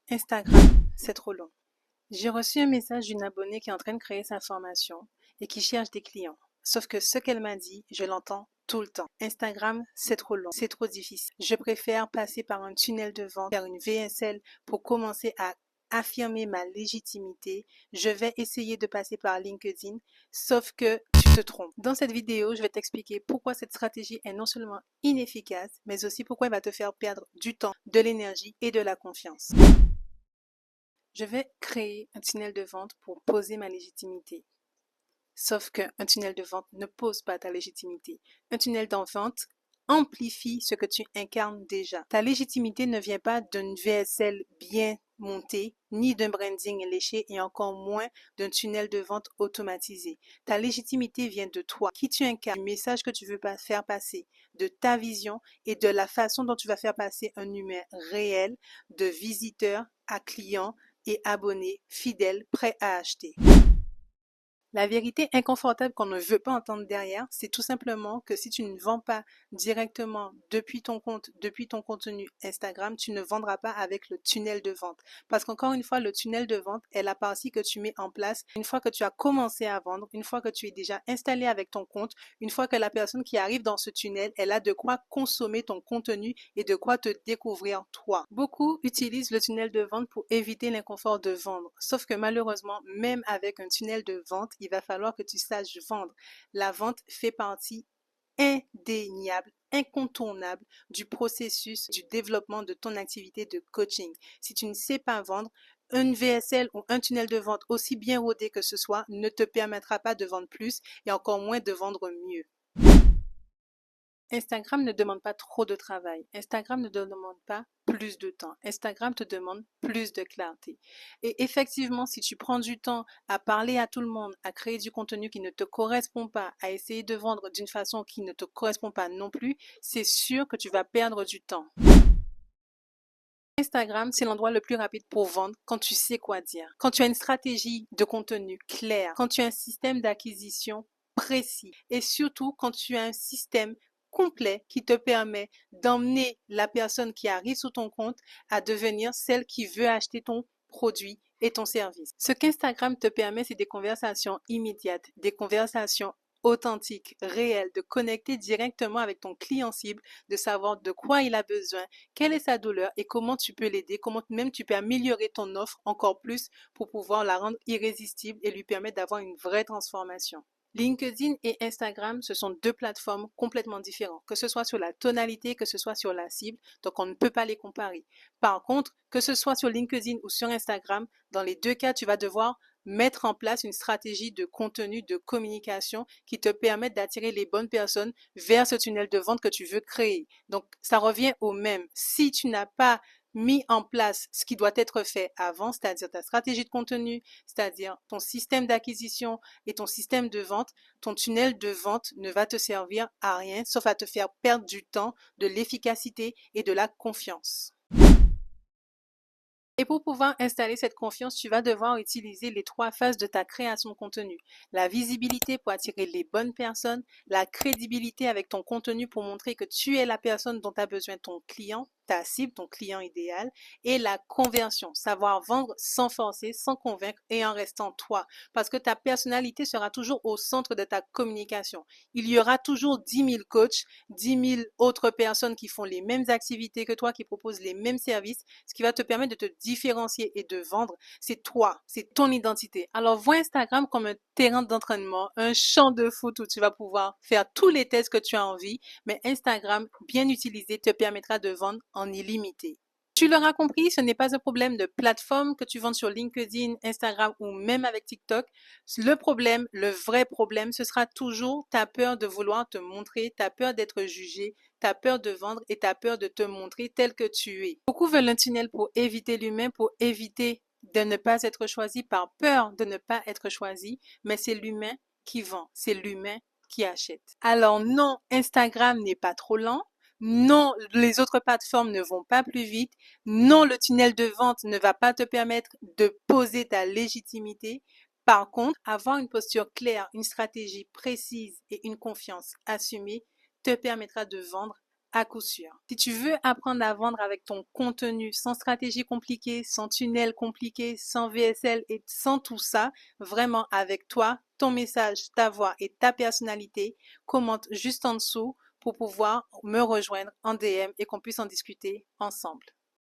Instagram, c'est trop long. J'ai reçu un message d'une abonnée qui est en train de créer sa formation et qui cherche des clients. Sauf que ce qu'elle m'a dit, je l'entends tout le temps. Instagram, c'est trop long, c'est trop difficile. Je préfère passer par un tunnel de vente, faire une VSL pour commencer à affirmer ma légitimité. Je vais essayer de passer par LinkedIn, sauf que tu te trompes. Dans cette vidéo, je vais t'expliquer pourquoi cette stratégie est non seulement inefficace, mais aussi pourquoi elle va te faire perdre du temps, de l'énergie et de la confiance. Je vais créer un tunnel de vente pour poser ma légitimité. Sauf qu'un tunnel de vente ne pose pas ta légitimité. Un tunnel de vente amplifie ce que tu incarnes déjà. Ta légitimité ne vient pas d'une VSL bien montée, ni d'un branding léché et encore moins d'un tunnel de vente automatisé. Ta légitimité vient de toi, qui tu incarnes, du message que tu veux faire passer, de ta vision et de la façon dont tu vas faire passer un humain réel de visiteur à client et abonnés fidèles prêts à acheter. La vérité inconfortable qu'on ne veut pas entendre derrière, c'est tout simplement que si tu ne vends pas directement depuis ton compte, depuis ton contenu Instagram, tu ne vendras pas avec le tunnel de vente. Parce qu'encore une fois, le tunnel de vente est la partie que tu mets en place une fois que tu as commencé à vendre, une fois que tu es déjà installé avec ton compte, une fois que la personne qui arrive dans ce tunnel, elle a de quoi consommer ton contenu et de quoi te découvrir toi. Beaucoup utilisent le tunnel de vente pour éviter l'inconfort de vendre. Sauf que malheureusement, même avec un tunnel de vente, il va falloir que tu saches vendre. La vente fait partie indéniable, incontournable du processus du développement de ton activité de coaching. Si tu ne sais pas vendre, une VSL ou un tunnel de vente aussi bien rodé que ce soit ne te permettra pas de vendre plus et encore moins de vendre mieux. Instagram ne demande pas trop de travail. Instagram ne te demande pas plus de temps. Instagram te demande plus de clarté. Et effectivement, si tu prends du temps à parler à tout le monde, à créer du contenu qui ne te correspond pas, à essayer de vendre d'une façon qui ne te correspond pas non plus, c'est sûr que tu vas perdre du temps. Instagram, c'est l'endroit le plus rapide pour vendre quand tu sais quoi dire, quand tu as une stratégie de contenu claire, quand tu as un système d'acquisition précis et surtout quand tu as un système complet qui te permet d'emmener la personne qui arrive sur ton compte à devenir celle qui veut acheter ton produit et ton service. Ce qu'Instagram te permet, c'est des conversations immédiates, des conversations authentiques, réelles, de connecter directement avec ton client cible, de savoir de quoi il a besoin, quelle est sa douleur et comment tu peux l'aider, comment même tu peux améliorer ton offre encore plus pour pouvoir la rendre irrésistible et lui permettre d'avoir une vraie transformation. LinkedIn et Instagram, ce sont deux plateformes complètement différentes, que ce soit sur la tonalité, que ce soit sur la cible, donc on ne peut pas les comparer. Par contre, que ce soit sur LinkedIn ou sur Instagram, dans les deux cas, tu vas devoir mettre en place une stratégie de contenu, de communication qui te permette d'attirer les bonnes personnes vers ce tunnel de vente que tu veux créer. Donc, ça revient au même. Si tu n'as pas mis en place ce qui doit être fait avant, c'est-à-dire ta stratégie de contenu, c'est-à-dire ton système d'acquisition et ton système de vente, ton tunnel de vente ne va te servir à rien, sauf à te faire perdre du temps, de l'efficacité et de la confiance. Et pour pouvoir installer cette confiance, tu vas devoir utiliser les trois phases de ta création de contenu. La visibilité pour attirer les bonnes personnes, la crédibilité avec ton contenu pour montrer que tu es la personne dont a besoin ton client, ta cible, ton client idéal, et la conversion, savoir vendre sans forcer, sans convaincre et en restant toi. Parce que ta personnalité sera toujours au centre de ta communication. Il y aura toujours 10 000 coachs, 10 000 autres personnes qui font les mêmes activités que toi, qui proposent les mêmes services. Ce qui va te permettre de te différencier et de vendre, c'est toi, c'est ton identité. Alors, vois Instagram comme un terrain d'entraînement, un champ de foot où tu vas pouvoir faire tous les tests que tu as envie, mais Instagram, bien utilisé, te permettra de vendre en illimité. Tu l'auras compris, ce n'est pas un problème de plateforme que tu vends sur LinkedIn, Instagram ou même avec TikTok. Le problème, le vrai problème, ce sera toujours ta peur de vouloir te montrer, ta peur d'être jugé, ta peur de vendre et ta peur de te montrer tel que tu es. Beaucoup veulent un tunnel pour éviter l'humain, pour éviter de ne pas être choisi par peur de ne pas être choisi, mais c'est l'humain qui vend, c'est l'humain qui achète. Alors non, Instagram n'est pas trop lent. Non, les autres plateformes ne vont pas plus vite. Non, le tunnel de vente ne va pas te permettre de poser ta légitimité. Par contre, avoir une posture claire, une stratégie précise et une confiance assumée te permettra de vendre à coup sûr. Si tu veux apprendre à vendre avec ton contenu, sans stratégie compliquée, sans tunnel compliqué, sans VSL et sans tout ça, vraiment avec toi, ton message, ta voix et ta personnalité, commente juste en dessous pour pouvoir me rejoindre en DM et qu'on puisse en discuter ensemble.